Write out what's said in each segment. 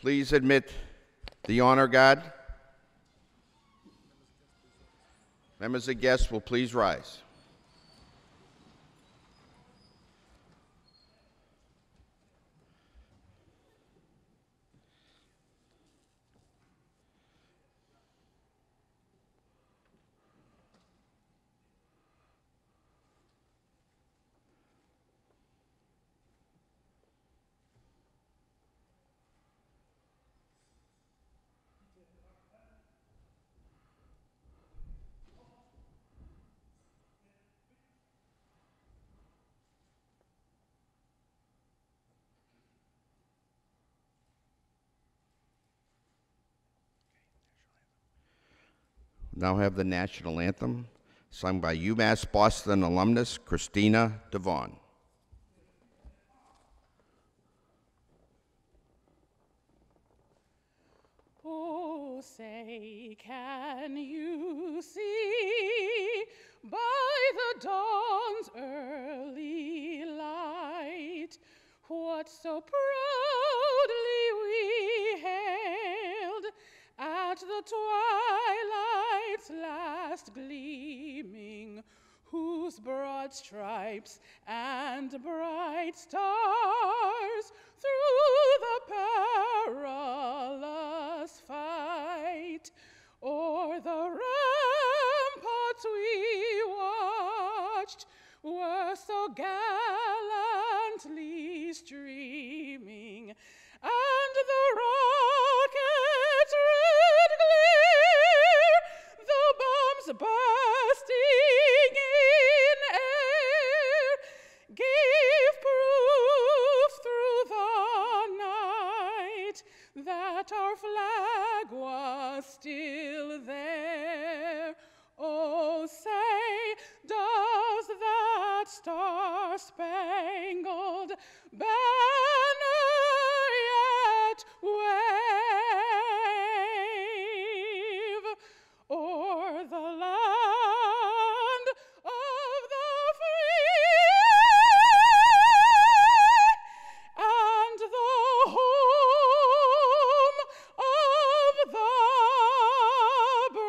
Please admit the honor guard. Members and guests will please rise. Now have the national anthem sung by UMass Boston alumnus Christina Devon. Oh, say, can you see by the dawn's early light what so proudly we hailed at the twilight's last gleaming, whose broad stripes and bright stars through the perilous fight o'er the ramparts we watched were so gallantly streaming, and the rocket's red glare, the bombs bursting in air, gave proof through the night that our flag was still there. Oh, say, does that star-spangled banner yet wave o'er the land of the free and the home of the brave?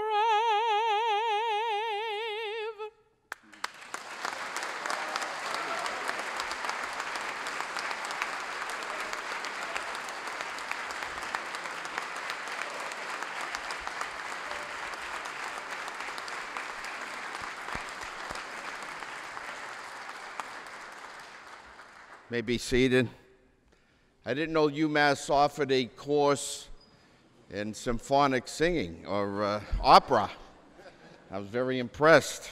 May be seated. I didn't know UMass offered a course in symphonic singing or opera. I was very impressed.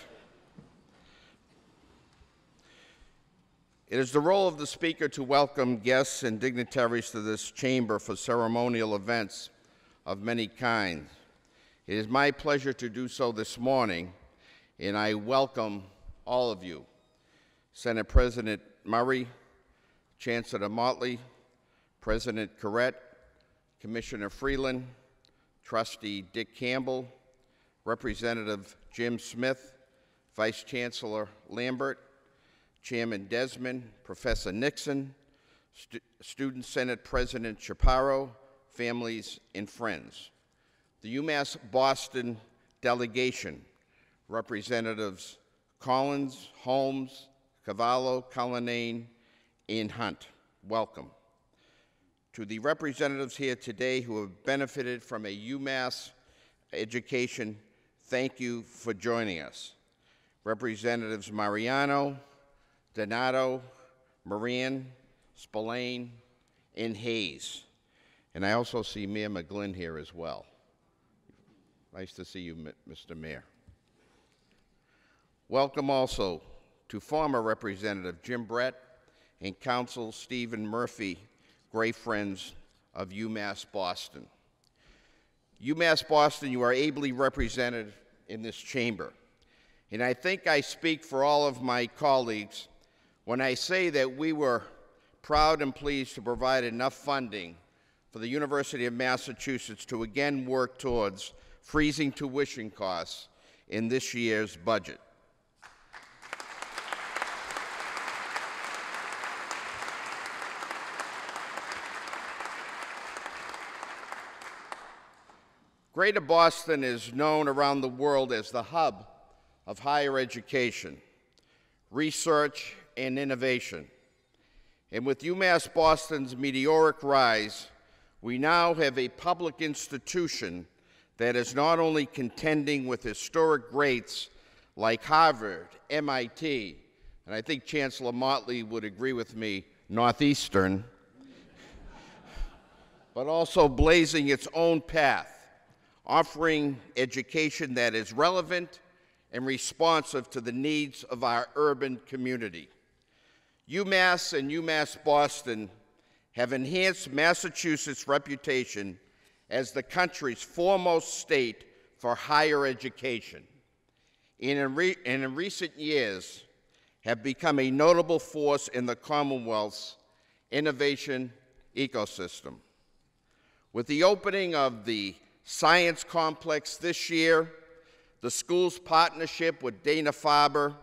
It is the role of the speaker to welcome guests and dignitaries to this chamber for ceremonial events of many kinds. It is my pleasure to do so this morning, and I welcome all of you. Senate President Murray, Chancellor Motley, President Corrett, Commissioner Freeland, Trustee Dick Campbell, Representative Jim Smith, Vice Chancellor Lambert, Chairman Desmond, Professor Nixon, Student Senate President Chaparro, families and friends. The UMass Boston delegation, Representatives Collins, Holmes, Cavallo, Cullinane, and Hunt, welcome. To the representatives here today who have benefited from a UMass education, thank you for joining us. Representatives Mariano, Donato, Moran, Spillane, and Hayes. And I also see Mayor McGlynn here as well. Nice to see you, Mr. Mayor. Welcome also to former Representative Jim Brett and Council Stephen Murphy, great friends of UMass Boston. UMass Boston, you are ably represented in this chamber. And I think I speak for all of my colleagues when I say that we were proud and pleased to provide enough funding for the University of Massachusetts to again work towards freezing tuition costs in this year's budget. Greater Boston is known around the world as the hub of higher education, research, and innovation. And with UMass Boston's meteoric rise, we now have a public institution that is not only contending with historic greats like Harvard, MIT, and I think Chancellor Motley would agree with me, Northeastern, but also blazing its own path, offering education that is relevant and responsive to the needs of our urban community. UMass and UMass Boston have enhanced Massachusetts' reputation as the country's foremost state for higher education, and in recent years have become a notable force in the Commonwealth's innovation ecosystem. With the opening of the Science Complex this year, the school's partnership with Dana-Farber,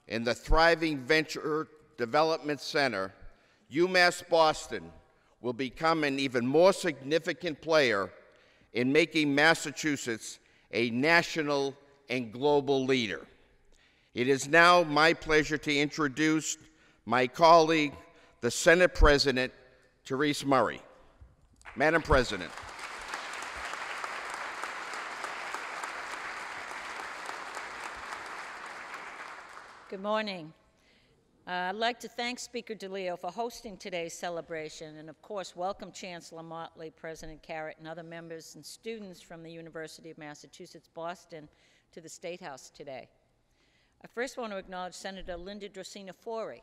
and the thriving Venture Development Center, UMass Boston will become an even more significant player in making Massachusetts a national and global leader. It is now my pleasure to introduce my colleague, the Senate President, Therese Murray. Madam President. Good morning. I'd like to thank Speaker DeLeo for hosting today's celebration, and of course welcome Chancellor Motley, President Carrot, and other members and students from the University of Massachusetts Boston to the State House today. I first want to acknowledge Senator Linda Dracena-Fori,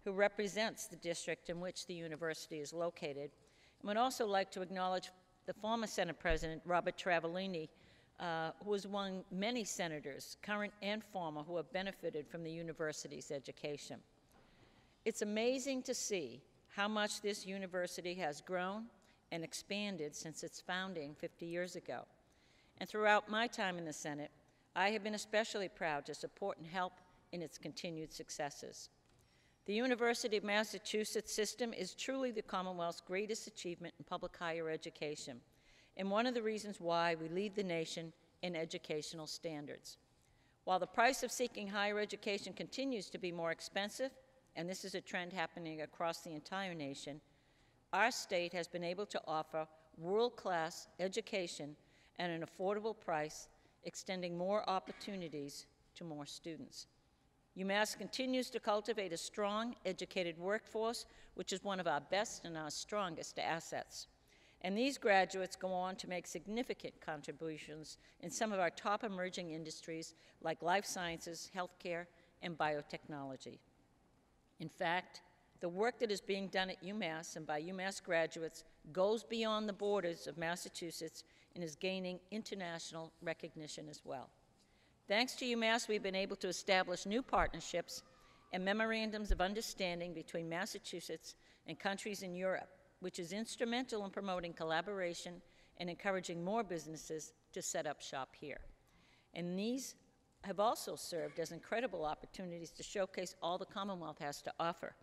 who represents the district in which the university is located, and would also like to acknowledge the former Senate President, Robert Travellini, who was among many senators, current and former, who have benefited from the university's education. It's amazing to see how much this university has grown and expanded since its founding 50 years ago. And throughout my time in the Senate, I have been especially proud to support and help in its continued successes. The University of Massachusetts system is truly the Commonwealth's greatest achievement in public higher education, and one of the reasons why we lead the nation in educational standards. While the price of seeking higher education continues to be more expensive, and this is a trend happening across the entire nation, our state has been able to offer world-class education at an affordable price, extending more opportunities to more students. UMass continues to cultivate a strong, educated workforce, which is one of our best and our strongest assets. And these graduates go on to make significant contributions in some of our top emerging industries like life sciences, healthcare, and biotechnology. In fact, the work that is being done at UMass and by UMass graduates goes beyond the borders of Massachusetts and is gaining international recognition as well. Thanks to UMass, we've been able to establish new partnerships and memorandums of understanding between Massachusetts and countries in Europe, which is instrumental in promoting collaboration and encouraging more businesses to set up shop here. And these have also served as incredible opportunities to showcase all the Commonwealth has to offer.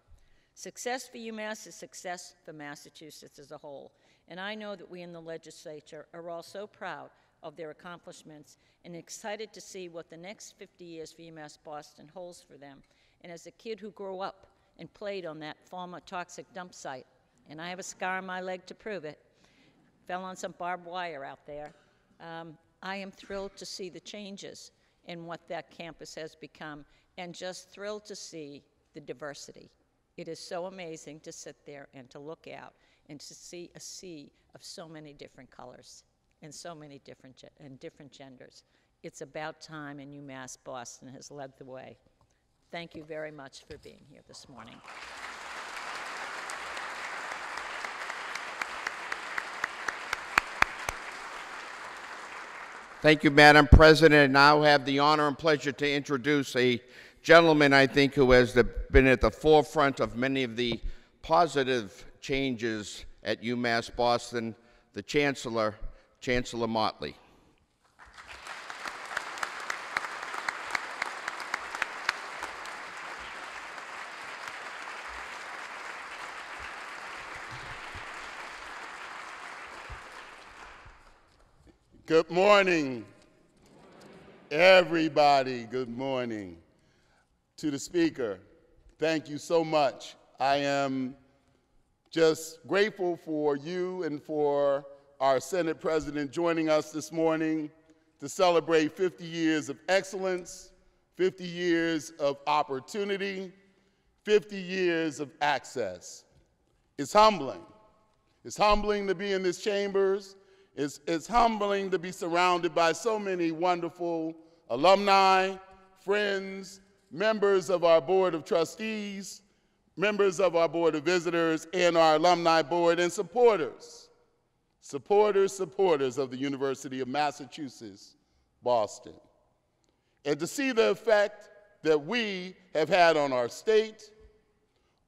Success for UMass is success for Massachusetts as a whole, and I know that we in the legislature are all so proud of their accomplishments and excited to see what the next 50 years for UMass Boston holds for them. And as a kid who grew up and played on that former toxic dump site, and I have a scar on my leg to prove it, fell on some barbed wire out there, I am thrilled to see the changes in what that campus has become, and just thrilled to see the diversity. It is so amazing to sit there and to look out and to see a sea of so many different colors and so many different genders. It's about time, and UMass Boston has led the way. Thank you very much for being here this morning. Thank you, Madam President. I now have the honor and pleasure to introduce a gentleman, I think, who has been at the forefront of many of the positive changes at UMass Boston, the Chancellor, Chancellor Motley. Good morning, everybody. Good morning. To the speaker, thank you so much. I am just grateful for you and for our Senate President joining us this morning to celebrate 50 years of excellence, 50 years of opportunity, 50 years of access. It's humbling. It's humbling to be in these chambers. It's humbling to be surrounded by so many wonderful alumni, friends, members of our Board of Trustees, members of our Board of Visitors, and our Alumni Board, and supporters of the University of Massachusetts, Boston. And to see the effect that we have had on our state,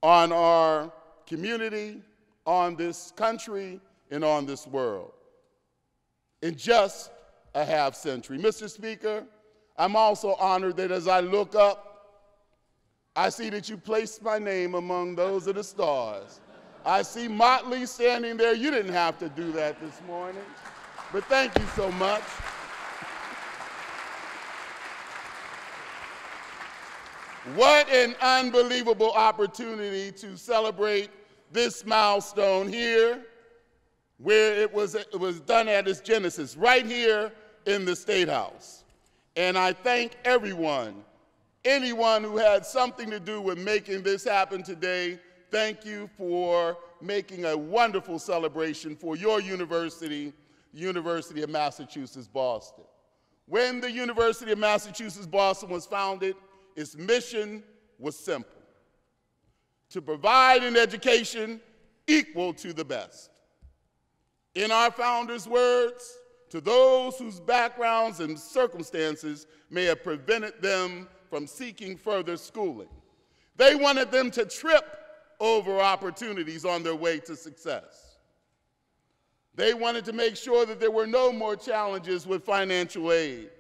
on our community, on this country, and on this world in just a half century. Mr. Speaker, I'm also honored that as I look up, I see that you placed my name among those of the stars. I see Motley standing there. You didn't have to do that this morning, but thank you so much. What an unbelievable opportunity to celebrate this milestone here, where it was done at its genesis, right here in the State House. And I thank everyone, anyone who had something to do with making this happen today. Thank you for making a wonderful celebration for your university, University of Massachusetts, Boston. When the University of Massachusetts, Boston was founded, its mission was simple: to provide an education equal to the best. In our founders' words, to those whose backgrounds and circumstances may have prevented them from seeking further schooling. They wanted them to trip over opportunities on their way to success. They wanted to make sure that there were no more challenges with financial aid.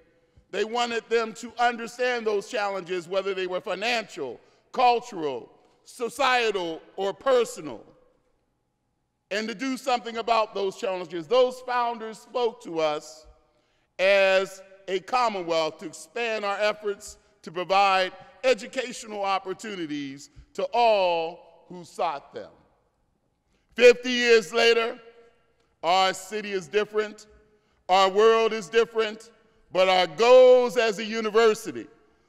They wanted them to understand those challenges, whether they were financial, cultural, societal, or personal, and to do something about those challenges. Those founders spoke to us as a Commonwealth to expand our efforts to provide educational opportunities to all who sought them. 50 years later, our city is different, our world is different, but our goals as a university,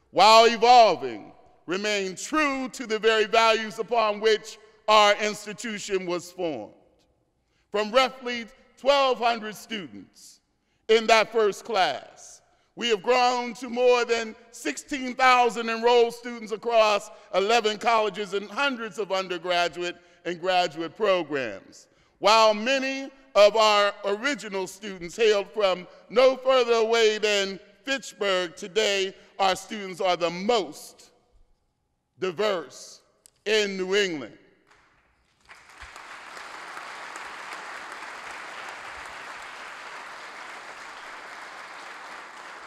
while evolving, remain true to the very values upon which our institution was formed. From roughly 1,200 students in that first class, we have grown to more than 16,000 enrolled students across 11 colleges and hundreds of undergraduate and graduate programs. While many of our original students hailed from no further away than Fitchburg, today our students are the most diverse in New England.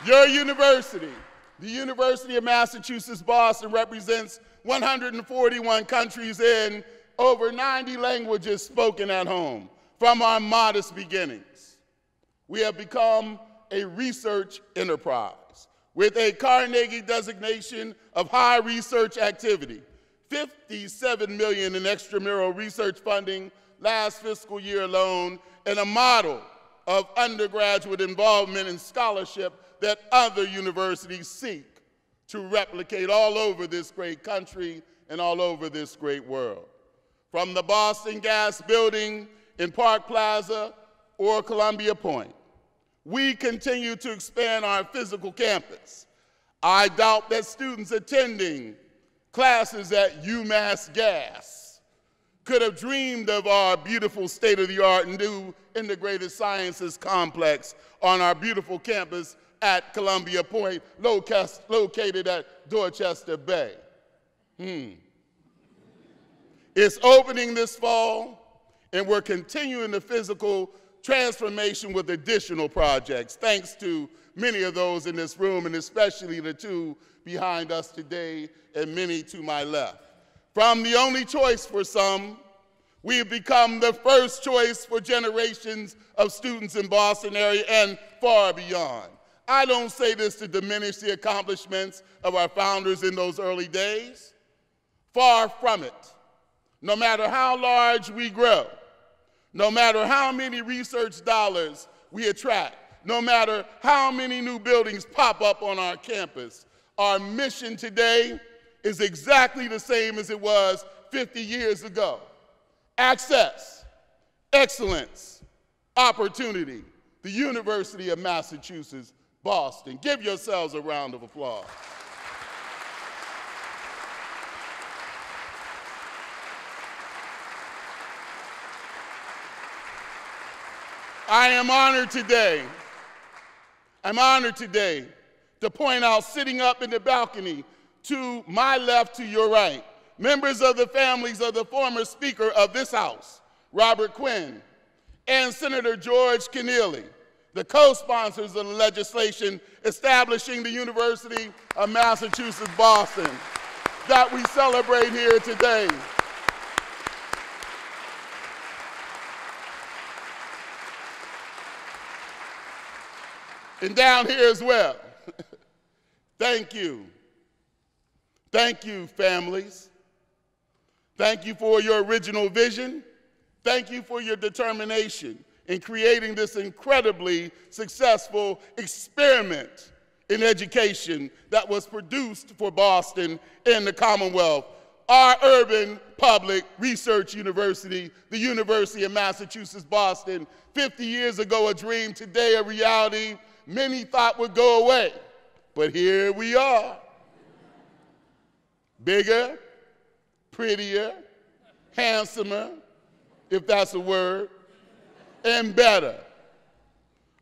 Your university, the University of Massachusetts, Boston, represents 141 countries in over 90 languages spoken at home. From our modest beginnings, we have become a research enterprise with a Carnegie designation of high research activity, $57 million in extramural research funding last fiscal year alone, and a model of undergraduate involvement and scholarship that other universities seek to replicate all over this great country and all over this great world. From the Boston Gas Building in Park Plaza or Columbia Point, we continue to expand our physical campus. I doubt that students attending classes at UMass Gas could have dreamed of our beautiful state-of-the-art new integrated sciences complex on our beautiful campus at Columbia Point, located at Dorchester Bay. It's opening this fall, and we're continuing the physical transformation with additional projects, thanks to many of those in this room, and especially the two behind us today and many to my left. From the only choice for some We have become the first choice for generations of students in Boston area and far beyond. I don't say this to diminish the accomplishments of our founders in those early days. Far from it. No matter how large we grow, no matter how many research dollars we attract, no matter how many new buildings pop up on our campus, our mission today is exactly the same as it was 50 years ago. Access, excellence, opportunity. The University of Massachusetts, Boston. Give yourselves a round of applause. I am honored today to point out, sitting up in the balcony to my left, to your right, members of the families of the former Speaker of this House, Robert Quinn, and Senator George Keneally, the co-sponsors of the legislation establishing the University of Massachusetts, Boston, that we celebrate here today. And down here as well. Thank you. Thank you, families. Thank you for your original vision. Thank you for your determination in creating this incredibly successful experiment in education that was produced for Boston and the Commonwealth. Our urban public research university, the University of Massachusetts, Boston, 50 years ago a dream, today a reality many thought would go away. But here we are. Bigger, prettier, handsomer, if that's a word, and better.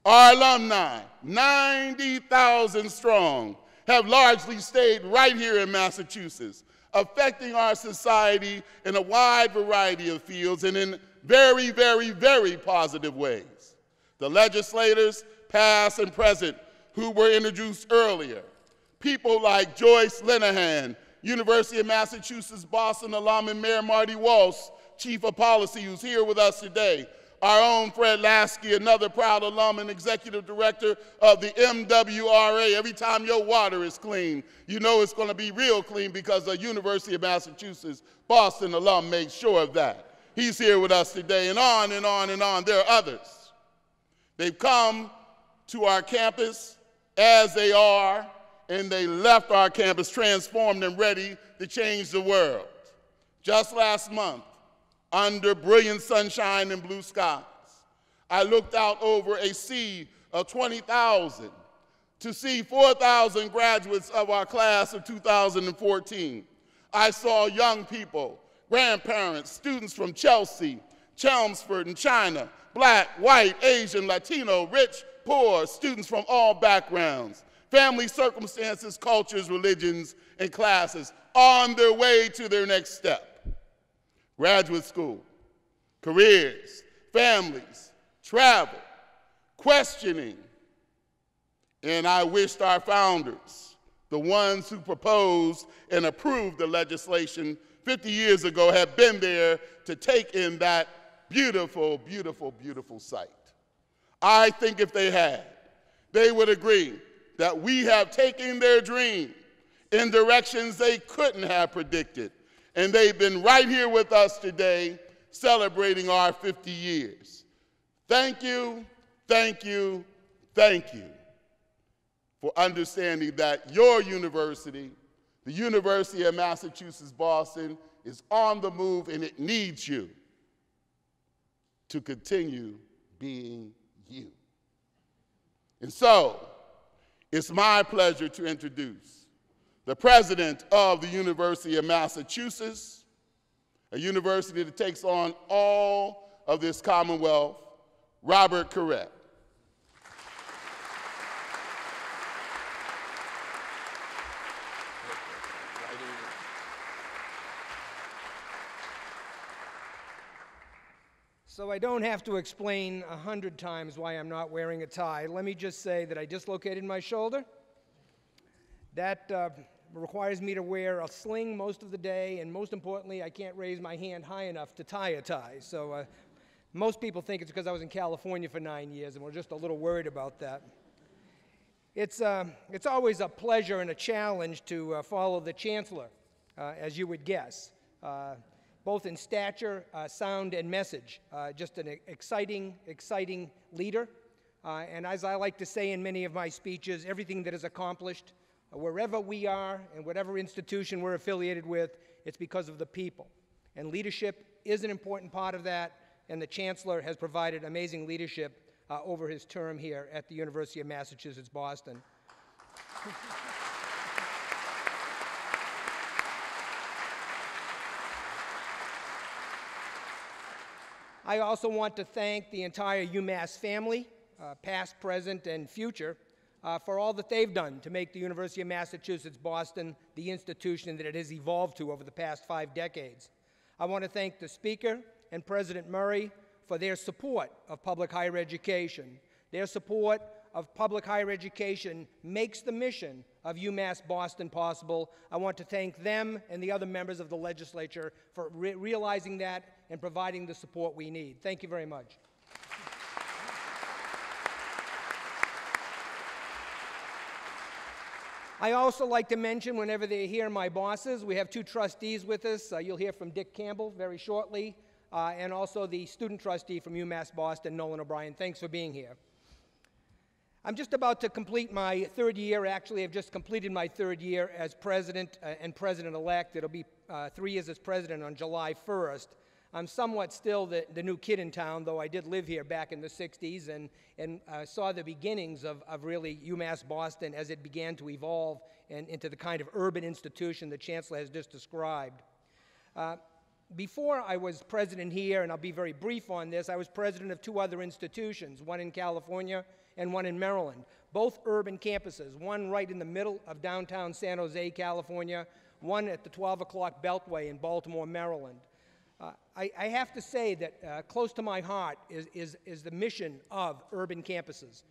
Our alumni, 90,000 strong, have largely stayed right here in Massachusetts, affecting our society in a wide variety of fields and in very, very, very positive ways. The legislators, past and present, who were introduced earlier, people like Joyce Linehan, University of Massachusetts Boston alum, and Mayor Marty Walsh, Chief of Policy, who's here with us today. Our own Fred Lasky, another proud alum and Executive Director of the MWRA. Every time your water is clean, you know it's going to be real clean because the University of Massachusetts Boston alum made sure of that. He's here with us today, and on and on and on. There are others. They've come to our campus as they are, and they left our campus transformed and ready to change the world. Just last month, under brilliant sunshine and blue skies, I looked out over a sea of 20,000 to see 4,000 graduates of our class of 2014. I saw young people, grandparents, students from Chelsea, Chelmsford, and China, black, white, Asian, Latino, rich, poor, students from all backgrounds, family circumstances, cultures, religions, and classes, on their way to their next step. Graduate school, careers, families, travel, questioning. And I wished our founders, the ones who proposed and approved the legislation 50 years ago, had been there to take in that beautiful, beautiful, beautiful sight. I think if they had, they would agree that we have taken their dream in directions they couldn't have predicted. And they've been right here with us today celebrating our 50 years. Thank you, thank you, thank you for understanding that your university, the University of Massachusetts Boston, is on the move, and it needs you to continue being you. And so, it's my pleasure to introduce the president of the University of Massachusetts, a university that takes on all of this Commonwealth, Robert Corrett. So I don't have to explain 100 times why I'm not wearing a tie. Let me just say that I dislocated my shoulder. That requires me to wear a sling most of the day, and most importantly, I can't raise my hand high enough to tie a tie. So most people think it's because I was in California for 9 years, and we're just a little worried about that. It's always a pleasure and a challenge to follow the Chancellor, as you would guess, both in stature, sound, and message. Just an exciting leader. And as I like to say in many of my speeches, everything that is accomplished, wherever we are and whatever institution we're affiliated with, it's because of the people. And leadership is an important part of that, and the Chancellor has provided amazing leadership over his term here at the University of Massachusetts, Boston. I also want to thank the entire UMass family, past, present, and future, for all that they've done to make the University of Massachusetts Boston the institution that it has evolved to over the past 5 decades. I want to thank the Speaker and President Murray for their support of public higher education. Their support of public higher education makes the mission of UMass Boston possible. I want to thank them and the other members of the legislature for realizing that and providing the support we need. Thank you very much. I also like to mention, whenever they hear my bosses, we have 2 trustees with us. You'll hear from Dick Campbell very shortly, and also the student trustee from UMass Boston, Nolan O'Brien. Thanks for being here. I'm just about to complete my 3rd year. Actually, I've just completed my 3rd year as president and president-elect. It'll be 3 years as president on July 1st. I'm somewhat still the new kid in town, though I did live here back in the 60s and saw the beginnings of really UMass Boston as it began to evolve into the kind of urban institution the Chancellor has just described. Before I was president here, and I'll be very brief on this, I was president of 2 other institutions, one in California and one in Maryland, both urban campuses, one right in the middle of downtown San Jose, California, one at the 12 o'clock Beltway in Baltimore, Maryland. I have to say that close to my heart is the mission of urban campuses.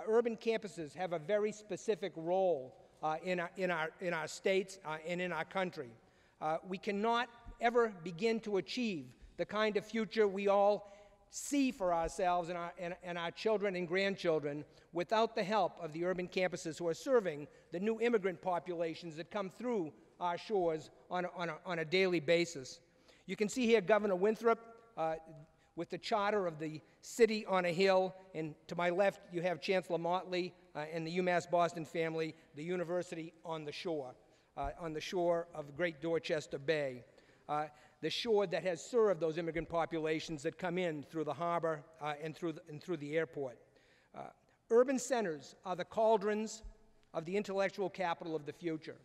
Urban campuses have a very specific role in our states and in our country. We cannot ever begin to achieve the kind of future we all see for ourselves and our children and grandchildren without the help of the urban campuses who are serving the new immigrant populations that come through our shores on a daily basis. You can see here Governor Winthrop with the charter of the city on a hill, and to my left you have Chancellor Motley and the UMass Boston family, the university on the shore of Great Dorchester Bay. The shore that has served those immigrant populations that come in through the harbor and through the airport. Urban centers are the cauldrons of the intellectual capital of the future.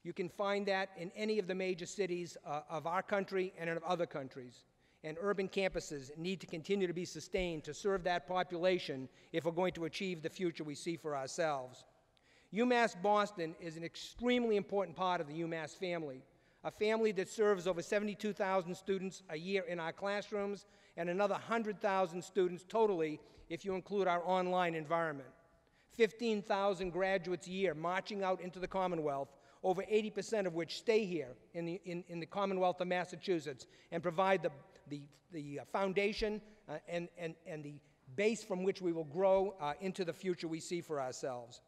You can find that in any of the major cities of our country and of other countries. And urban campuses need to continue to be sustained to serve that population if we're going to achieve the future we see for ourselves. UMass Boston is an extremely important part of the UMass family, a family that serves over 72,000 students a year in our classrooms and another 100,000 students totally if you include our online environment. 15,000 graduates a year marching out into the Commonwealth, over 80% of which stay here in the Commonwealth of Massachusetts and provide the foundation and the base from which we will grow into the future we see for ourselves.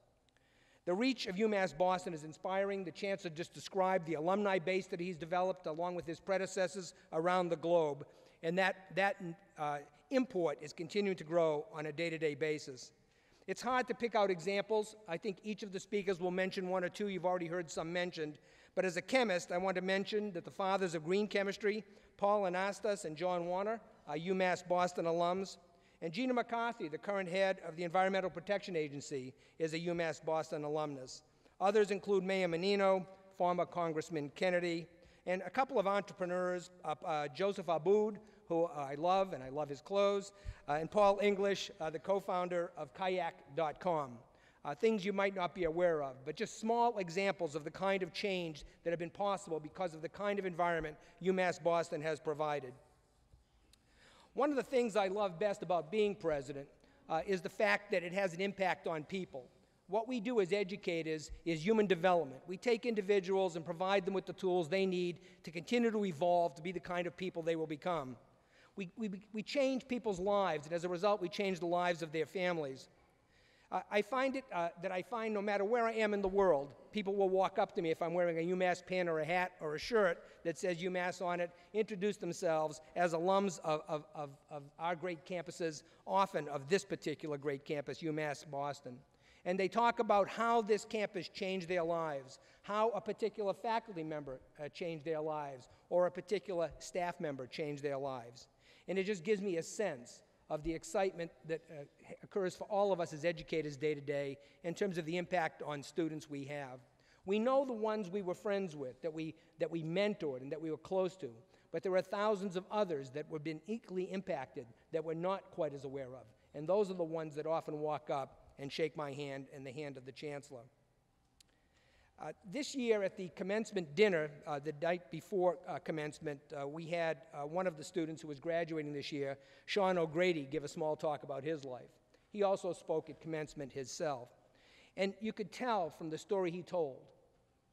The reach of UMass Boston is inspiring. The Chancellor just described the alumni base that he's developed along with his predecessors around the globe, and that import is continuing to grow on a day-to-day basis. It's hard to pick out examples. I think each of the speakers will mention 1 or 2. You've already heard some mentioned. But as a chemist, I want to mention that the fathers of green chemistry, Paul Anastas and John Warner, are UMass Boston alums. And Gina McCarthy, the current head of the Environmental Protection Agency, is a UMass Boston alumnus. Others include Mayor Menino, former Congressman Kennedy, and a couple of entrepreneurs, Joseph Aboud, who I love, and I love his clothes, and Paul English, the co-founder of kayak.com. Things you might not be aware of, but just small examples of the kind of change that have been possible because of the kind of environment UMass Boston has provided. One of the things I love best about being president is the fact that it has an impact on people. what we do as educators is human development. We take individuals and provide them with the tools they need to continue to evolve, to be the kind of people they will become. We change people's lives, and as a result, we change the lives of their families. I find no matter where I am in the world, people will walk up to me if I'm wearing a UMass pin or a hat or a shirt that says UMass on it, introduce themselves as alums of our great campuses, often of this particular great campus, UMass Boston. And they talk about how this campus changed their lives, how a particular faculty member changed their lives, or a particular staff member changed their lives. And it just gives me a sense of the excitement that occurs for all of us as educators day to day in terms of the impact on students we have. We know the ones we were friends with, that we mentored and that we were close to, but there are thousands of others that have been equally impacted that we're not quite as aware of. And those are the ones that often walk up and shake my hand and the hand of the Chancellor. This year at the commencement dinner, the night before commencement, we had one of the students who was graduating this year, Sean O'Grady, give a small talk about his life. He also spoke at commencement himself. And you could tell from the story he told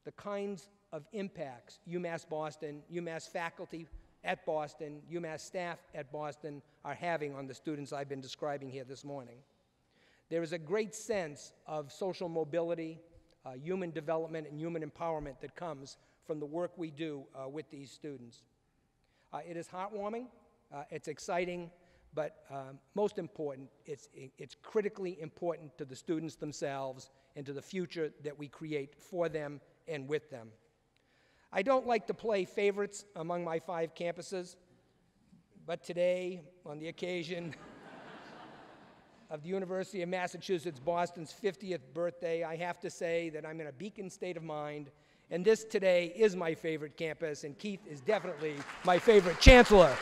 the kinds of impacts UMass Boston, UMass faculty at Boston, UMass staff at Boston are having on the students I've been describing here this morning. There is a great sense of social mobility, human development, and human empowerment that comes from the work we do with these students. It is heartwarming, it's exciting, but most important, it's critically important to the students themselves and to the future that we create for them and with them. I don't like to play favorites among my 5 campuses, but today, on the occasion of the University of Massachusetts Boston's 50th birthday, I have to say that I'm in a beacon state of mind, and this today is my favorite campus, and Keith is definitely my favorite chancellor.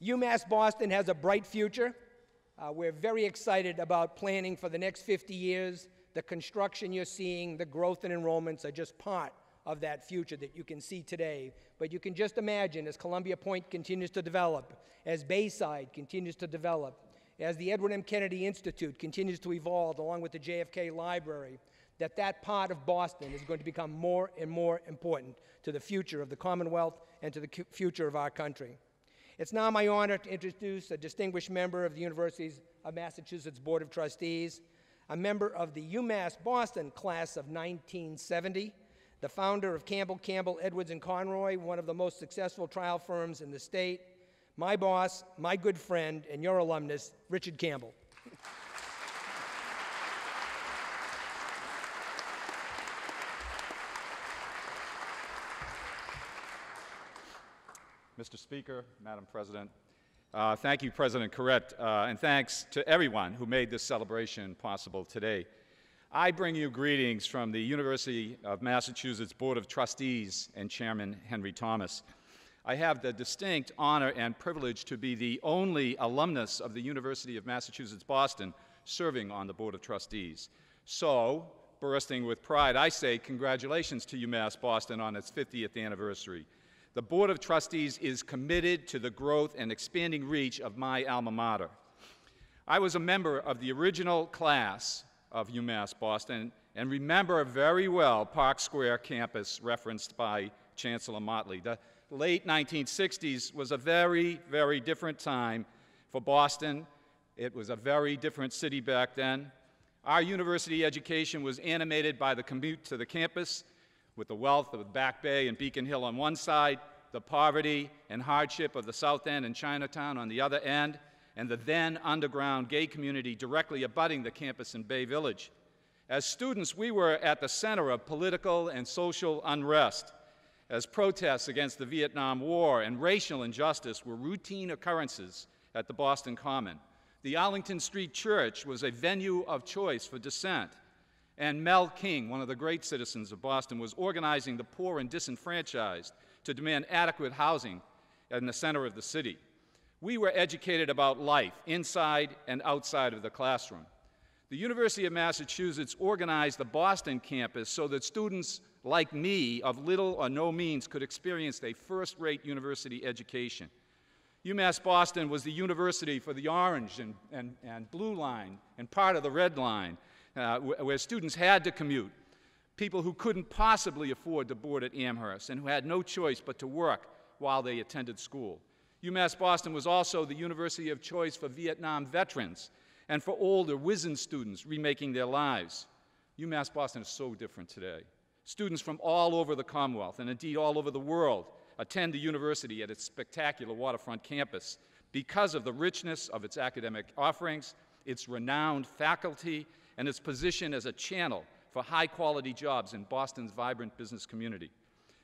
UMass Boston has a bright future. We're very excited about planning for the next 50 years. The construction you're seeing, the growth in enrollments are just part of that future that you can see today. But you can just imagine as Columbia Point continues to develop, as Bayside continues to develop, as the Edward M. Kennedy Institute continues to evolve along with the JFK Library, that part of Boston is going to become more and more important to the future of the Commonwealth and to the future of our country. It's now my honor to introduce a distinguished member of the University of Massachusetts Board of Trustees, a member of the UMass Boston class of 1970, the founder of Campbell, Edwards & Conroy, one of the most successful trial firms in the state, my boss, my good friend, and your alumnus, Richard Campbell. Mr. Speaker, Madam President, thank you, President Corrett, and thanks to everyone who made this celebration possible today. I bring you greetings from the University of Massachusetts Board of Trustees and Chairman Henry Thomas. I have the distinct honor and privilege to be the only alumnus of the University of Massachusetts Boston serving on the Board of Trustees. So, bursting with pride, I say congratulations to UMass Boston on its 50th anniversary. The Board of Trustees is committed to the growth and expanding reach of my alma mater. I was a member of the original class of UMass Boston and remember very well Park Square campus referenced by Chancellor Motley. The late 1960s was a very, very different time for Boston. It was a very different city back then. Our university education was animated by the commute to the campus, with the wealth of the Back Bay and Beacon Hill on one side, the poverty and hardship of the South End and Chinatown on the other end, and the then underground gay community directly abutting the campus in Bay Village. As students, we were at the center of political and social unrest, as protests against the Vietnam War and racial injustice were routine occurrences at the Boston Common. The Arlington Street Church was a venue of choice for dissent. And Mel King, one of the great citizens of Boston, was organizing the poor and disenfranchised to demand adequate housing in the center of the city. We were educated about life inside and outside of the classroom. The University of Massachusetts organized the Boston campus so that students like me, of little or no means, could experience a first-rate university education. UMass Boston was the university for the orange and blue line and part of the red line, where students had to commute, people who couldn't possibly afford to board at Amherst and who had no choice but to work while they attended school. UMass Boston was also the university of choice for Vietnam veterans and for older, wizened students remaking their lives. UMass Boston is so different today. Students from all over the Commonwealth, and indeed all over the world, attend the university at its spectacular waterfront campus because of the richness of its academic offerings, its renowned faculty, and its position as a channel for high-quality jobs in Boston's vibrant business community.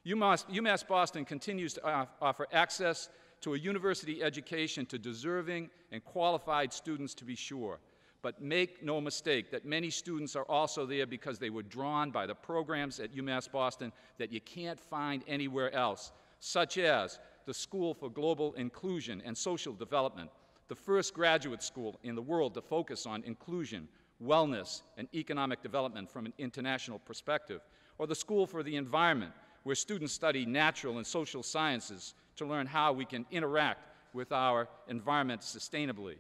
UMass Boston continues to offer access to a university education to deserving and qualified students, to be sure. But make no mistake that many students are also there because they were drawn by the programs at UMass Boston that you can't find anywhere else, such as the School for Global Inclusion and Social Development, the first graduate school in the world to focus on inclusion, wellness, and economic development from an international perspective, or the School for the Environment, where students study natural and social sciences to learn how we can interact with our environment sustainably,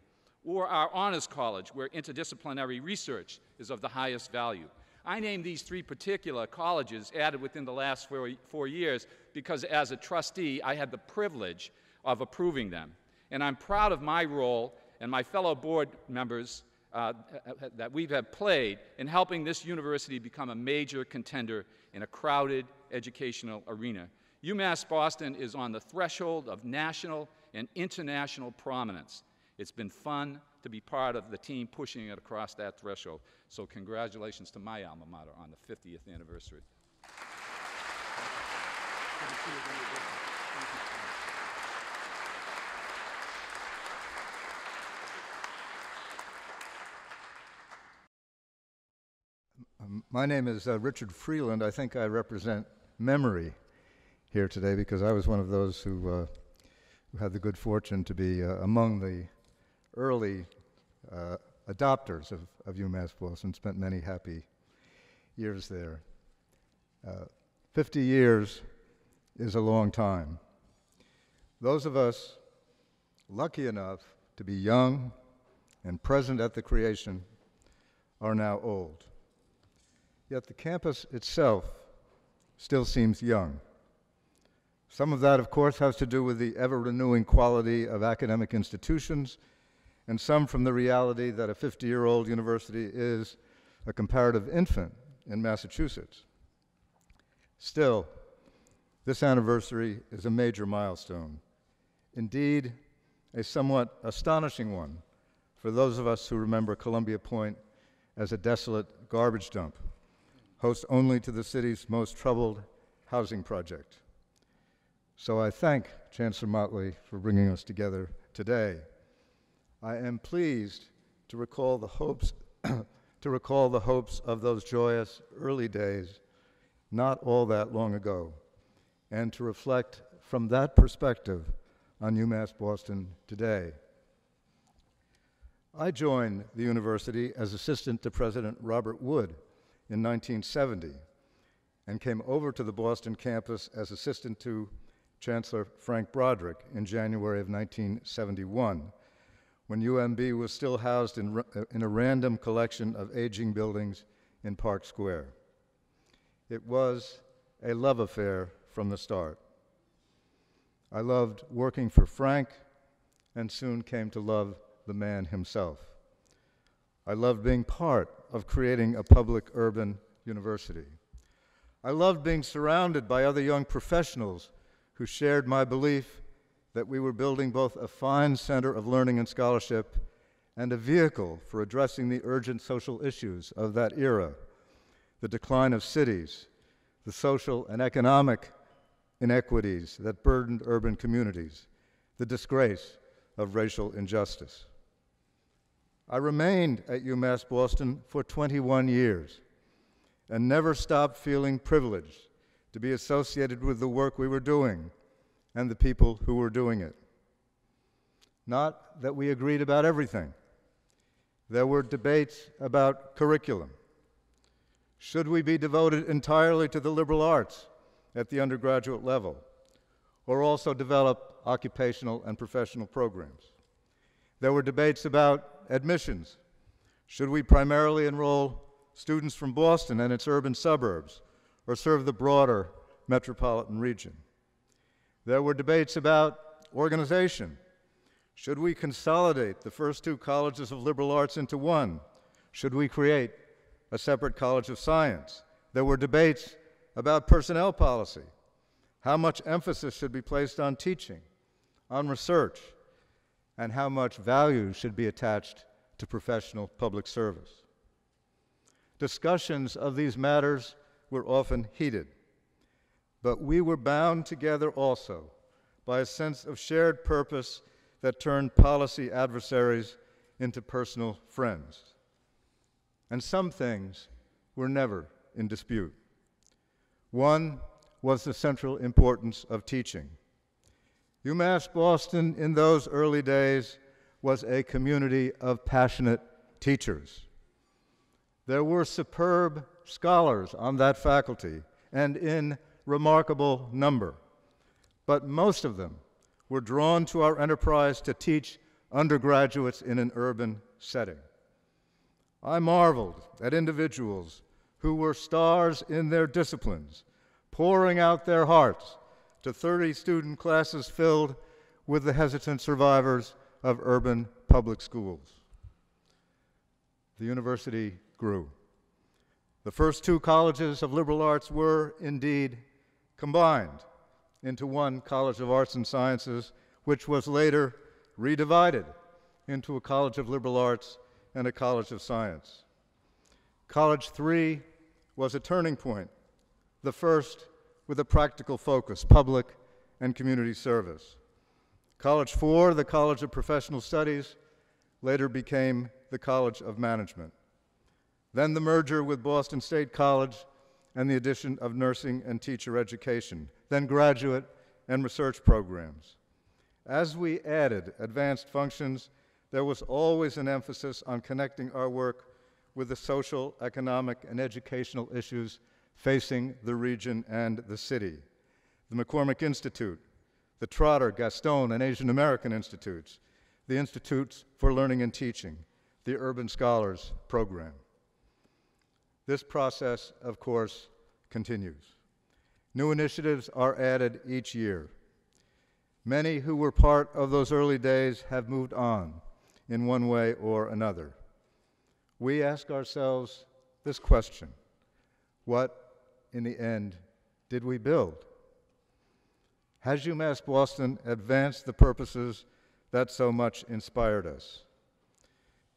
or our Honors College, where interdisciplinary research is of the highest value. I named these three particular colleges added within the last 4 years because as a trustee, I had the privilege of approving them. And I'm proud of my role and my fellow board members that we have played in helping this university become a major contender in a crowded educational arena. UMass Boston is on the threshold of national and international prominence. It's been fun to be part of the team pushing it across that threshold. So congratulations to my alma mater on the 50th anniversary. My name is Richard Freeland. I think I represent memory here today because I was one of those who had the good fortune to be among the early adopters of UMass Boston, spent many happy years there. 50 years is a long time. Those of us lucky enough to be young and present at the creation are now old. Yet the campus itself still seems young. Some of that, of course, has to do with the ever-renewing quality of academic institutions, and some from the reality that a 50-year-old university is a comparative infant in Massachusetts. Still, this anniversary is a major milestone. Indeed, a somewhat astonishing one for those of us who remember Columbia Point as a desolate garbage dump, host only to the city's most troubled housing project. So I thank Chancellor Motley for bringing us together today. I am pleased to recall the hopes of those joyous early days not all that long ago, and to reflect from that perspective on UMass Boston today. I joined the university as assistant to President Robert Wood in 1970 and came over to the Boston campus as assistant to Chancellor Frank Broderick in January of 1971, when UMB was still housed in a random collection of aging buildings in Park Square. It was a love affair from the start. I loved working for Frank and soon came to love the man himself. I loved being part of creating a public urban university. I loved being surrounded by other young professionals who shared my belief that we were building both a fine center of learning and scholarship and a vehicle for addressing the urgent social issues of that era, the decline of cities, the social and economic inequities that burdened urban communities, the disgrace of racial injustice. I remained at UMass Boston for 21 years and never stopped feeling privileged to be associated with the work we were doing and the people who were doing it. Not that we agreed about everything. There were debates about curriculum, Should we be devoted entirely to the liberal arts at the undergraduate level, or also develop occupational and professional programs? There were debates about admissions. Should we primarily enroll students from Boston and its urban suburbs, or serve the broader metropolitan region? There were debates about organization. Should we consolidate the first two colleges of liberal arts into one? Should we create a separate college of science? There were debates about personnel policy. How much emphasis should be placed on teaching, on research, and how much value should be attached to professional public service? Discussions of these matters were often heated, but we were bound together also by a sense of shared purpose that turned policy adversaries into personal friends. And some things were never in dispute. One was the central importance of teaching. UMass Boston in those early days was a community of passionate teachers. There were superb scholars on that faculty and in remarkable number, but most of them were drawn to our enterprise to teach undergraduates in an urban setting. I marveled at individuals who were stars in their disciplines, pouring out their hearts to 30 student classes filled with the hesitant survivors of urban public schools. The university grew. The first two colleges of liberal arts were indeed combined into one College of Arts and Sciences, which was later redivided into a College of Liberal Arts and a College of Science. College 3 was a turning point, the first with a practical focus, public and community service. College 4, the College of Professional Studies, later became the College of Management. Then the merger with Boston State College and the addition of nursing and teacher education, then graduate and research programs. As we added advanced functions, there was always an emphasis on connecting our work with the social, economic, and educational issues facing the region and the city. The McCormick Institute, the Trotter, Gaston, and Asian American Institutes, the Institutes for Learning and Teaching, the Urban Scholars Program. This process, of course, continues. New initiatives are added each year. Many who were part of those early days have moved on in one way or another. We ask ourselves this question: what, in the end, did we build? Has UMass Boston advanced the purposes that so much inspired us?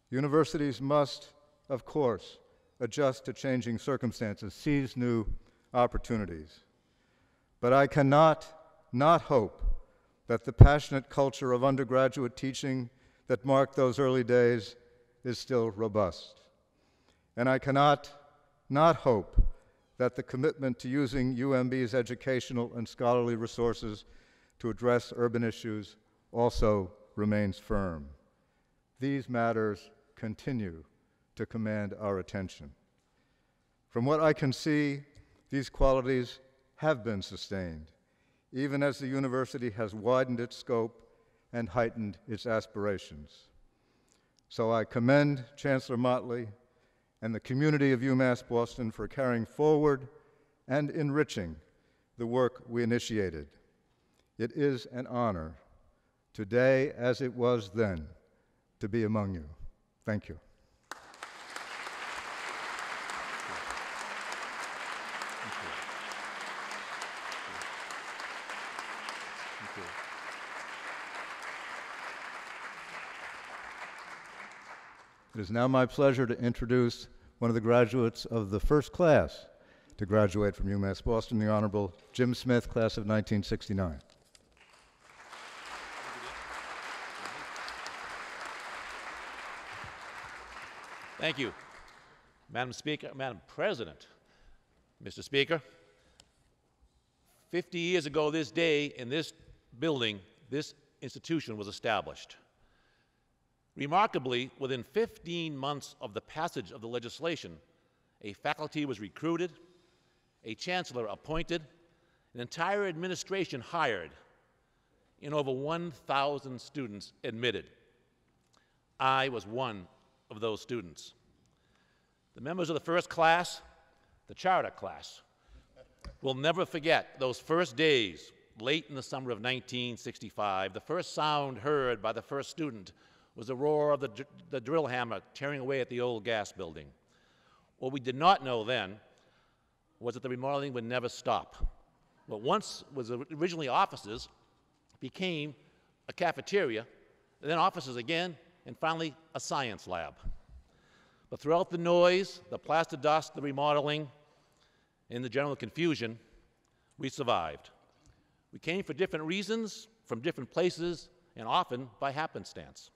Universities must, of course, adjust to changing circumstances, seize new opportunities. But I cannot not hope that the passionate culture of undergraduate teaching that marked those early days is still robust. And I cannot not hope that the commitment to using UMB's educational and scholarly resources to address urban issues also remains firm. These matters continue to command our attention. From what I can see, these qualities have been sustained, even as the university has widened its scope and heightened its aspirations. So I commend Chancellor Motley and the community of UMass Boston for carrying forward and enriching the work we initiated. It is an honor, today as it was then, to be among you. Thank you. It is now my pleasure to introduce one of the graduates of the first class to graduate from UMass Boston, the Honorable Jim Smith, class of 1969. Thank you, Madam Speaker, Madam President. Mr. Speaker, 50 years ago this day in this building, this institution was established. Remarkably, within 15 months of the passage of the legislation, A faculty was recruited, a chancellor appointed, an entire administration hired, and over 1,000 students admitted. I was one of those students. The members of the first class, the charter class, will never forget those first days, late in the summer of 1965. The first sound heard by the first student was the roar of the drill hammer tearing away at the old gas building. What we did not know then was that the remodeling would never stop. What once was originally offices became a cafeteria, and then offices again, and finally a science lab. But throughout the noise, the plaster dust, the remodeling, and the general confusion, we survived. We came for different reasons, from different places, and often by happenstance.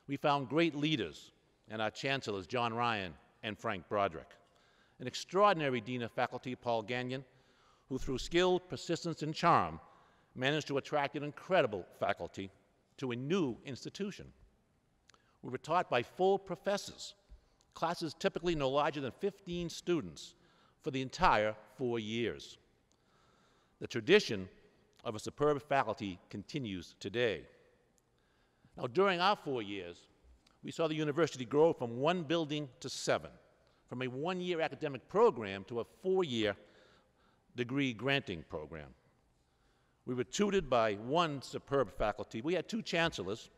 We found great leaders in our chancellors, John Ryan and Frank Broderick, an extraordinary dean of faculty, Paul Gagnon, who through skill, persistence, and charm managed to attract an incredible faculty to a new institution. We were taught by full professors, classes typically no larger than 15 students for the entire 4 years. The tradition of a superb faculty continues today. Now, during our 4 years, we saw the university grow from 1 building to 7, from a 1-year academic program to a 4-year degree granting program. We were tutored by 1 superb faculty. We had 2 chancellors,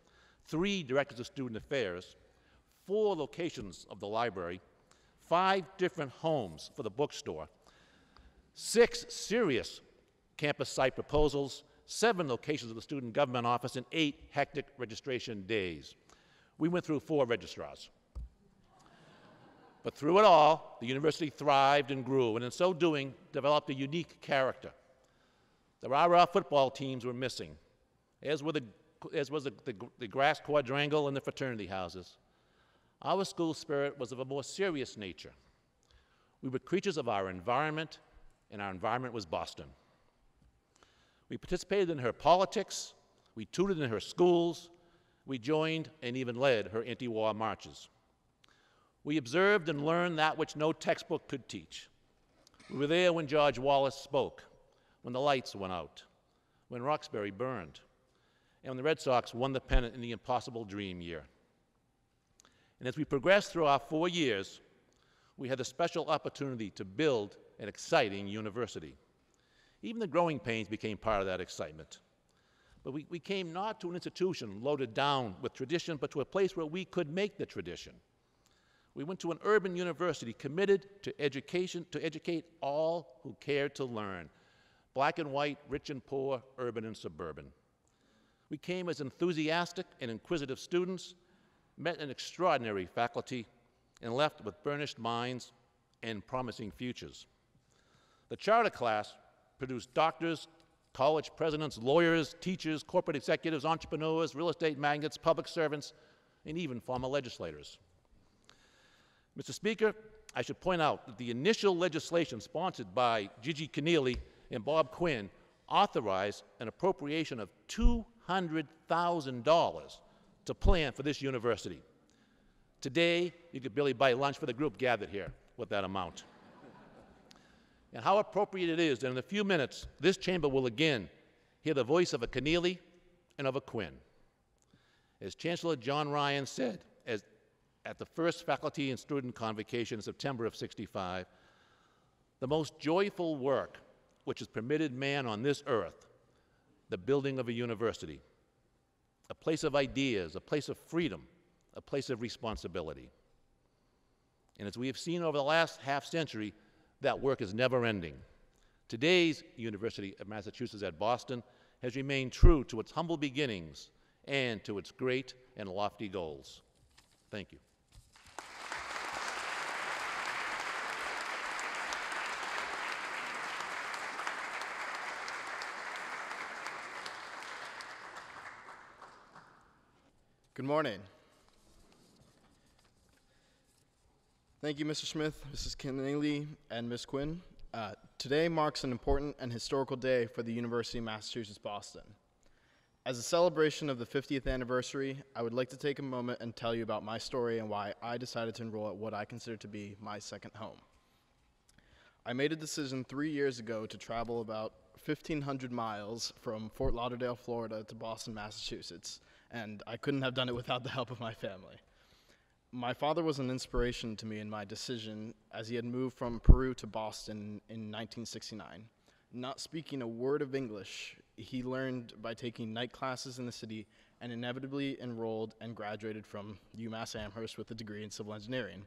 3 directors of student affairs, 4 locations of the library, 5 different homes for the bookstore, 6 serious campus site proposals, 7 locations of the student government office, and 8 hectic registration days. We went through 4 registrars. But through it all, the university thrived and grew, and in so doing, developed a unique character. The rah-rah football teams were missing, as was the grass quadrangle and the fraternity houses. Our school spirit was of a more serious nature. We were creatures of our environment, and our environment was Boston. We participated in her politics, we tutored in her schools, we joined and even led her anti-war marches. We observed and learned that which no textbook could teach. We were there when George Wallace spoke, when the lights went out, when Roxbury burned, and when the Red Sox won the pennant in the impossible dream year. And as we progressed through our 4 years, we had the special opportunity to build an exciting university. Even the growing pains became part of that excitement. But we came not to an institution loaded down with tradition, but to a place where we could make the tradition. We went to an urban university committed to education, to educate all who cared to learn, black and white, rich and poor, urban and suburban. We came as enthusiastic and inquisitive students, met an extraordinary faculty, and left with burnished minds and promising futures. The charter class produced doctors, college presidents, lawyers, teachers, corporate executives, entrepreneurs, real estate magnates, public servants, and even former legislators. Mr. Speaker, I should point out that the initial legislation sponsored by Gigi Keneally and Bob Quinn authorized an appropriation of $200,000 to plan for this university. Today, you could barely buy lunch for the group gathered here with that amount. And how appropriate it is that in a few minutes, this chamber will again hear the voice of a Keneally and of a Quinn. As Chancellor John Ryan said at the first faculty and student convocation in September of '65, the most joyful work which has permitted man on this earth, the building of a university, a place of ideas, a place of freedom, a place of responsibility. And as we have seen over the last half-century, that work is never-ending. Today's University of Massachusetts at Boston has remained true to its humble beginnings and to its great and lofty goals. Thank you. Good morning. Thank you, Mr. Smith, Mrs. Keneally, and Ms. Quinn. Today marks an important and historical day for the University of Massachusetts Boston. As a celebration of the 50th anniversary, I would like to take a moment and tell you about my story and why I decided to enroll at what I consider to be my second home. I made a decision 3 years ago to travel about 1,500 miles from Fort Lauderdale, Florida to Boston, Massachusetts, and I couldn't have done it without the help of my family. My father was an inspiration to me in my decision as he had moved from Peru to Boston in 1969. Not speaking a word of English, he learned by taking night classes in the city and inevitably enrolled and graduated from UMass Amherst with a degree in civil engineering.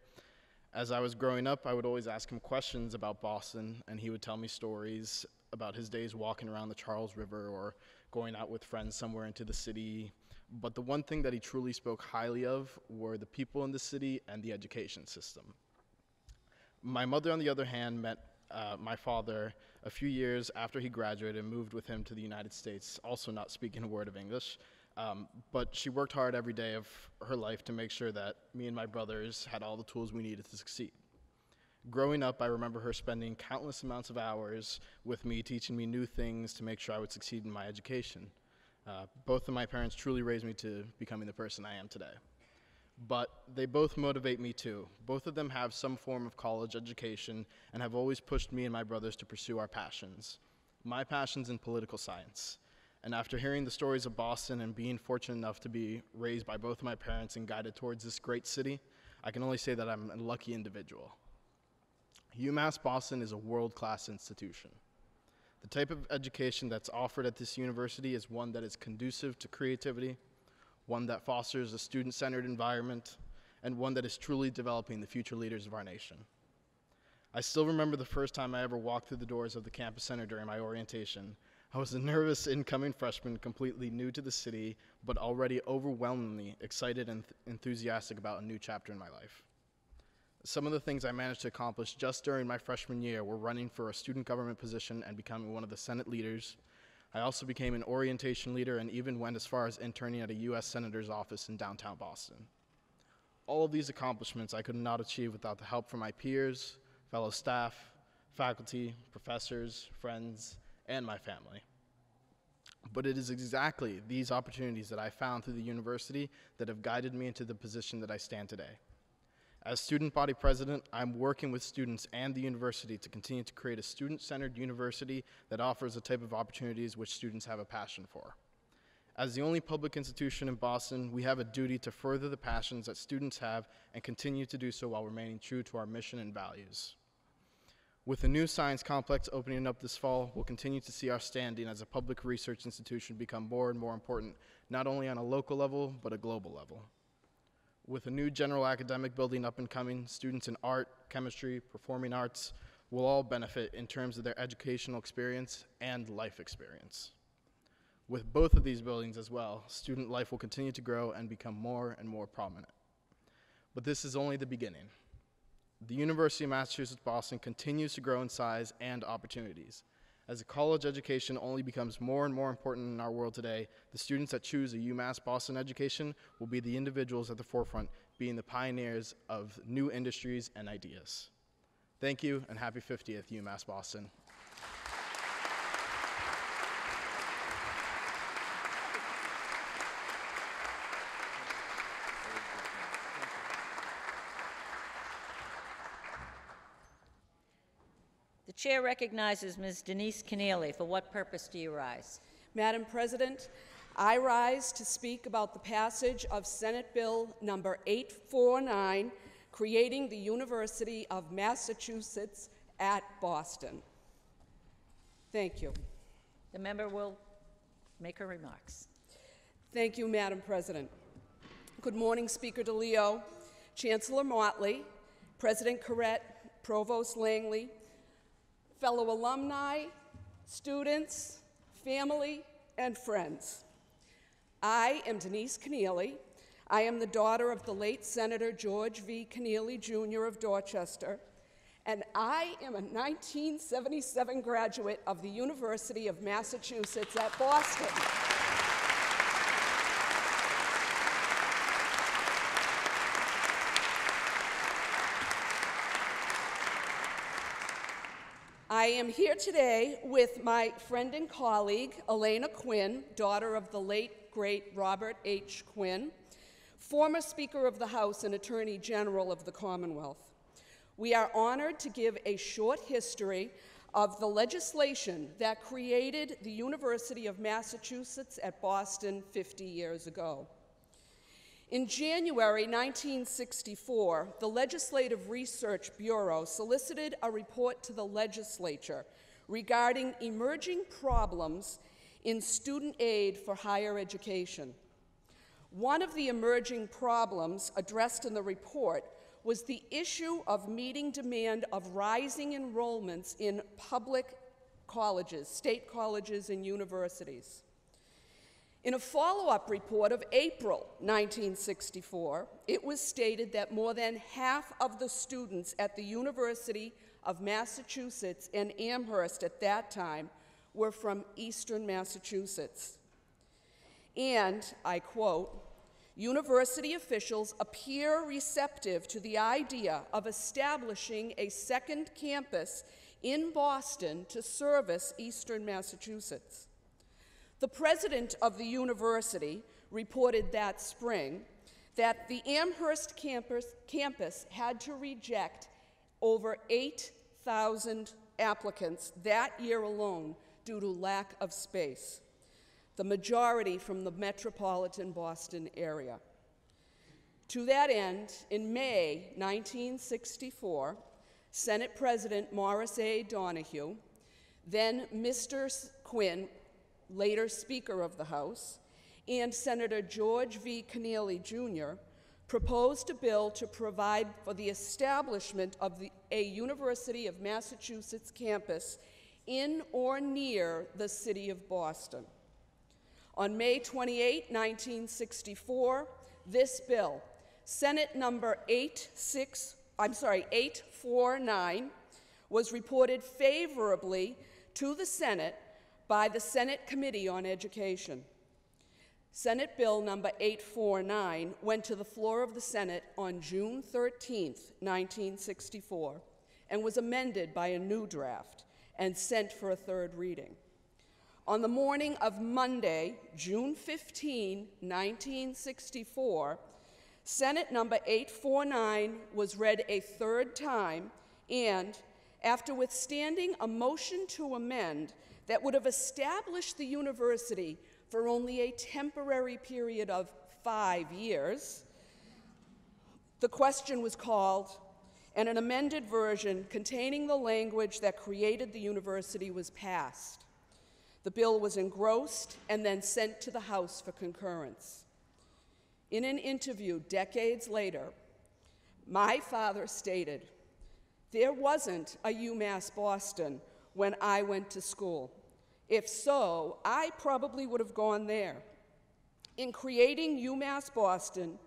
As I was growing up, I would always ask him questions about Boston, and he would tell me stories about his days walking around the Charles River or going out with friends somewhere into the city. But the one thing that he truly spoke highly of were the people in the city and the education system. My mother, on the other hand, met my father a few years after he graduated and moved with him to the United States, also not speaking a word of English. But she worked hard every day of her life to make sure that me and my brothers had all the tools we needed to succeed. Growing up, I remember her spending countless amounts of hours with me, teaching me new things to make sure I would succeed in my education. Both of my parents truly raised me to becoming the person I am today. But they both motivate me too. Both of them have some form of college education and have always pushed me and my brothers to pursue our passions. My passion's in political science. And after hearing the stories of Boston and being fortunate enough to be raised by both of my parents and guided towards this great city, I can only say that I'm a lucky individual. UMass Boston is a world-class institution. The type of education that's offered at this university is one that is conducive to creativity, one that fosters a student-centered environment, and one that is truly developing the future leaders of our nation. I still remember the first time I ever walked through the doors of the campus center during my orientation. I was a nervous incoming freshman, completely new to the city, but already overwhelmingly excited and enthusiastic about a new chapter in my life. Some of the things I managed to accomplish just during my freshman year were running for a student government position and becoming one of the Senate leaders. I also became an orientation leader and even went as far as interning at a U.S. Senator's office in downtown Boston. All of these accomplishments I could not achieve without the help from my peers, fellow staff, faculty, professors, friends, and my family. But it is exactly these opportunities that I found through the university that have guided me into the position that I stand today. As student body president, I'm working with students and the university to continue to create a student-centered university that offers the type of opportunities which students have a passion for. As the only public institution in Boston, we have a duty to further the passions that students have and continue to do so while remaining true to our mission and values. With the new science complex opening up this fall, we'll continue to see our standing as a public research institution become more and more important, not only on a local level, but a global level. With a new general academic building up and coming, students in art, chemistry, performing arts will all benefit in terms of their educational experience and life experience. With both of these buildings as well, student life will continue to grow and become more and more prominent. But this is only the beginning. The University of Massachusetts Boston continues to grow in size and opportunities. As a college education only becomes more and more important in our world today, the students that choose a UMass Boston education will be the individuals at the forefront, being the pioneers of new industries and ideas. Thank you, and happy 50th, UMass Boston. The chair recognizes Ms. Denise Keneally. For what purpose do you rise? Madam President, I rise to speak about the passage of Senate Bill number 849, creating the University of Massachusetts at Boston. Thank you. The member will make her remarks. Thank you, Madam President. Good morning, Speaker DeLeo, Chancellor Motley, President Corrett, Provost Langley, fellow alumni, students, family, and friends. I am Denise Keneally. I am the daughter of the late Senator George V. Keneally, Jr. of Dorchester, and I am a 1977 graduate of the University of Massachusetts at Boston. I am here today with my friend and colleague, Elena Quinn, daughter of the late, great Robert H. Quinn, former Speaker of the House and Attorney General of the Commonwealth. We are honored to give a short history of the legislation that created the University of Massachusetts at Boston 50 years ago. In January 1964, the Legislative Research Bureau solicited a report to the legislature regarding emerging problems in student aid for higher education. One of the emerging problems addressed in the report was the issue of meeting demand of rising enrollments in public colleges, state colleges, and universities. In a follow-up report of April 1964, it was stated that more than half of the students at the University of Massachusetts and Amherst at that time were from Eastern Massachusetts. And, I quote, "University officials appear receptive to the idea of establishing a second campus in Boston to service Eastern Massachusetts." The president of the university reported that spring that the Amherst campus had to reject over 8,000 applicants that year alone due to lack of space, the majority from the metropolitan Boston area. To that end, in May 1964, Senate President Morris A. Donahue, then Mr. Quinn, later Speaker of the House, and Senator George V. Keneally Jr. proposed a bill to provide for the establishment of a University of Massachusetts campus in or near the city of Boston. On May 28, 1964, this bill, Senate number 849, was reported favorably to the Senate by the Senate Committee on Education. Senate Bill number 849 went to the floor of the Senate on June 13, 1964, and was amended by a new draft and sent for a third reading. On the morning of Monday, June 15, 1964, Senate number 849 was read a third time, and after withstanding a motion to amend that would have established the university for only a temporary period of 5 years, the question was called, and an amended version containing the language that created the university was passed. The bill was engrossed and then sent to the House for concurrence. In an interview decades later, my father stated, "There wasn't a UMass Boston when I went to school. If so, I probably would have gone there. In creating UMass Boston,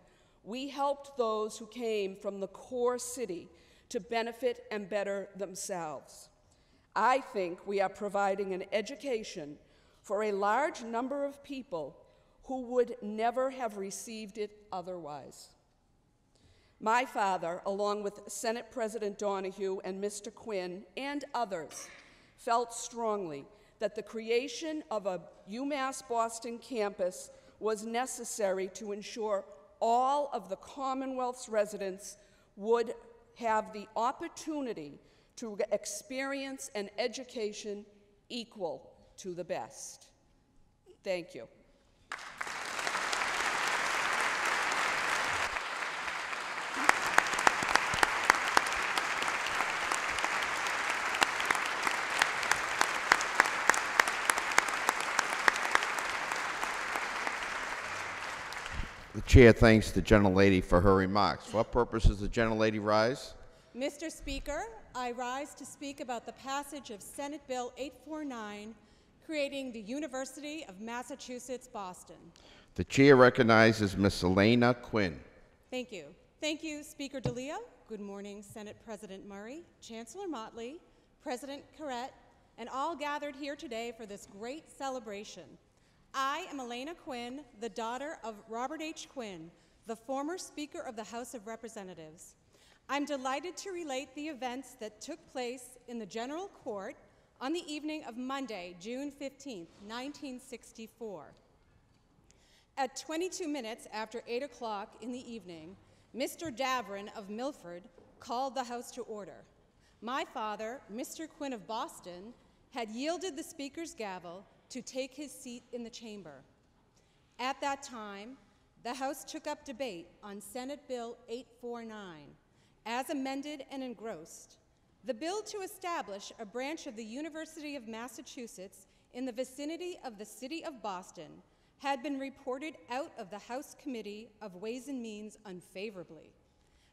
we helped those who came from the core city to benefit and better themselves. I think we are providing an education for a large number of people who would never have received it otherwise." My father, along with Senate President Donahue and Mr. Quinn and others, felt strongly that the creation of a UMass Boston campus was necessary to ensure all of the Commonwealth's residents would have the opportunity to experience an education equal to the best. Thank you. The chair thanks the gentlelady for her remarks. For what purpose does the gentlelady rise? Mr. Speaker, I rise to speak about the passage of Senate Bill 849, creating the University of Massachusetts, Boston. The chair recognizes Miss Elena Quinn. Thank you. Thank you, Speaker DeLeo. Good morning, Senate President Murray, Chancellor Motley, President Corrett, and all gathered here today for this great celebration. I am Elena Quinn, the daughter of Robert H. Quinn, the former Speaker of the House of Representatives. I'm delighted to relate the events that took place in the General Court on the evening of Monday, June 15, 1964. At 22 minutes after 8 o'clock in the evening, Mr. Davrin of Milford called the House to order. My father, Mr. Quinn of Boston, had yielded the Speaker's gavel to take his seat in the chamber. At that time, the House took up debate on Senate Bill 849, as amended and engrossed. The bill to establish a branch of the University of Massachusetts in the vicinity of the city of Boston had been reported out of the House Committee of Ways and Means unfavorably.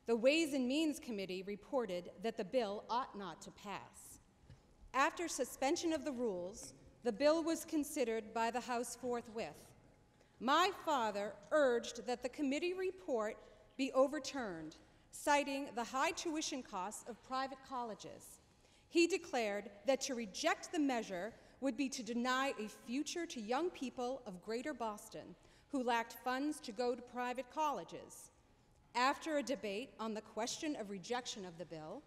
The Ways and Means Committee reported that the bill ought not to pass. After suspension of the rules, the bill was considered by the House forthwith. My father urged that the committee report be overturned, citing the high tuition costs of private colleges. He declared that to reject the measure would be to deny a future to young people of Greater Boston who lacked funds to go to private colleges. After a debate on the question of rejection of the bill,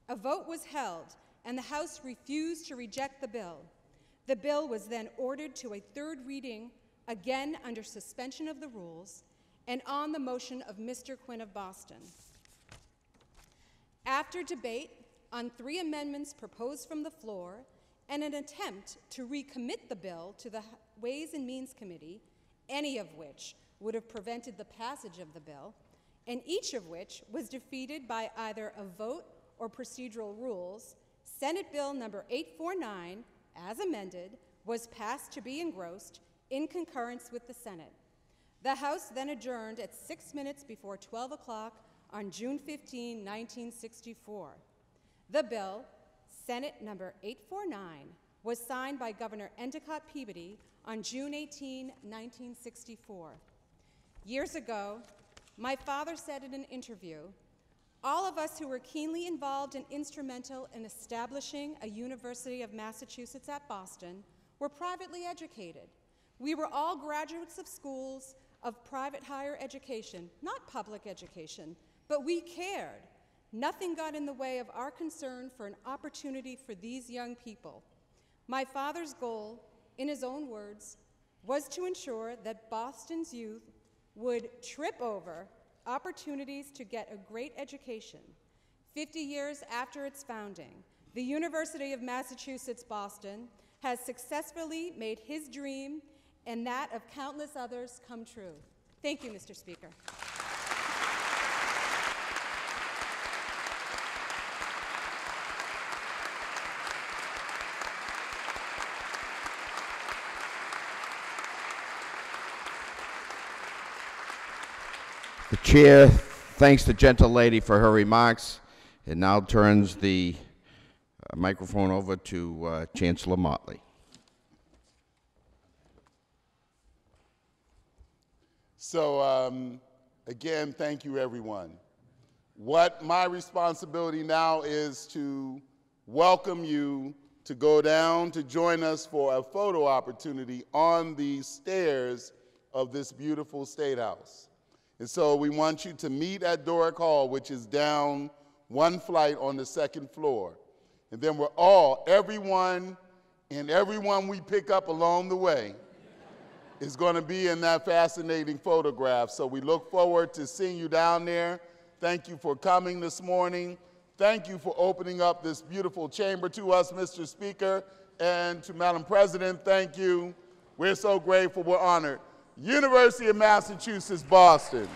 a vote was held and the House refused to reject the bill. The bill was then ordered to a third reading, again under suspension of the rules, and on the motion of Mr. Quinn of Boston. After debate on 3 amendments proposed from the floor and an attempt to recommit the bill to the Ways and Means Committee, any of which would have prevented the passage of the bill, and each of which was defeated by either a vote or procedural rules, Senate Bill number 849, as amended, was passed to be engrossed in concurrence with the Senate. The House then adjourned at 6 minutes before 12 o'clock on June 15, 1964. The bill, Senate number 849, was signed by Governor Endicott Peabody on June 18, 1964. Years ago, my father said in an interview, "All of us who were keenly involved and instrumental in establishing a University of Massachusetts at Boston were privately educated. We were all graduates of schools of private higher education, not public education, but we cared. Nothing got in the way of our concern for an opportunity for these young people. My father's goal, in his own words, was to ensure that Boston's youth would trip over opportunities to get a great education. 50 years after its founding, the University of Massachusetts Boston has successfully made his dream and that of countless others come true." Thank you, Mr. Speaker. The chair thanks the gentlelady for her remarks and now turns the microphone over to Chancellor Motley. So again, thank you everyone. What my responsibility now is to welcome you to go down to join us for a photo opportunity on the stairs of this beautiful State House. And so we want you to meet at Doric Hall, which is down 1 flight on the 2nd floor. And then we're all, everyone we pick up along the way is going to be in that fascinating photograph. So we look forward to seeing you down there. Thank you for coming this morning. Thank you for opening up this beautiful chamber to us, Mr. Speaker. And to Madam President, thank you. We're so grateful, we're honored. University of Massachusetts, Boston.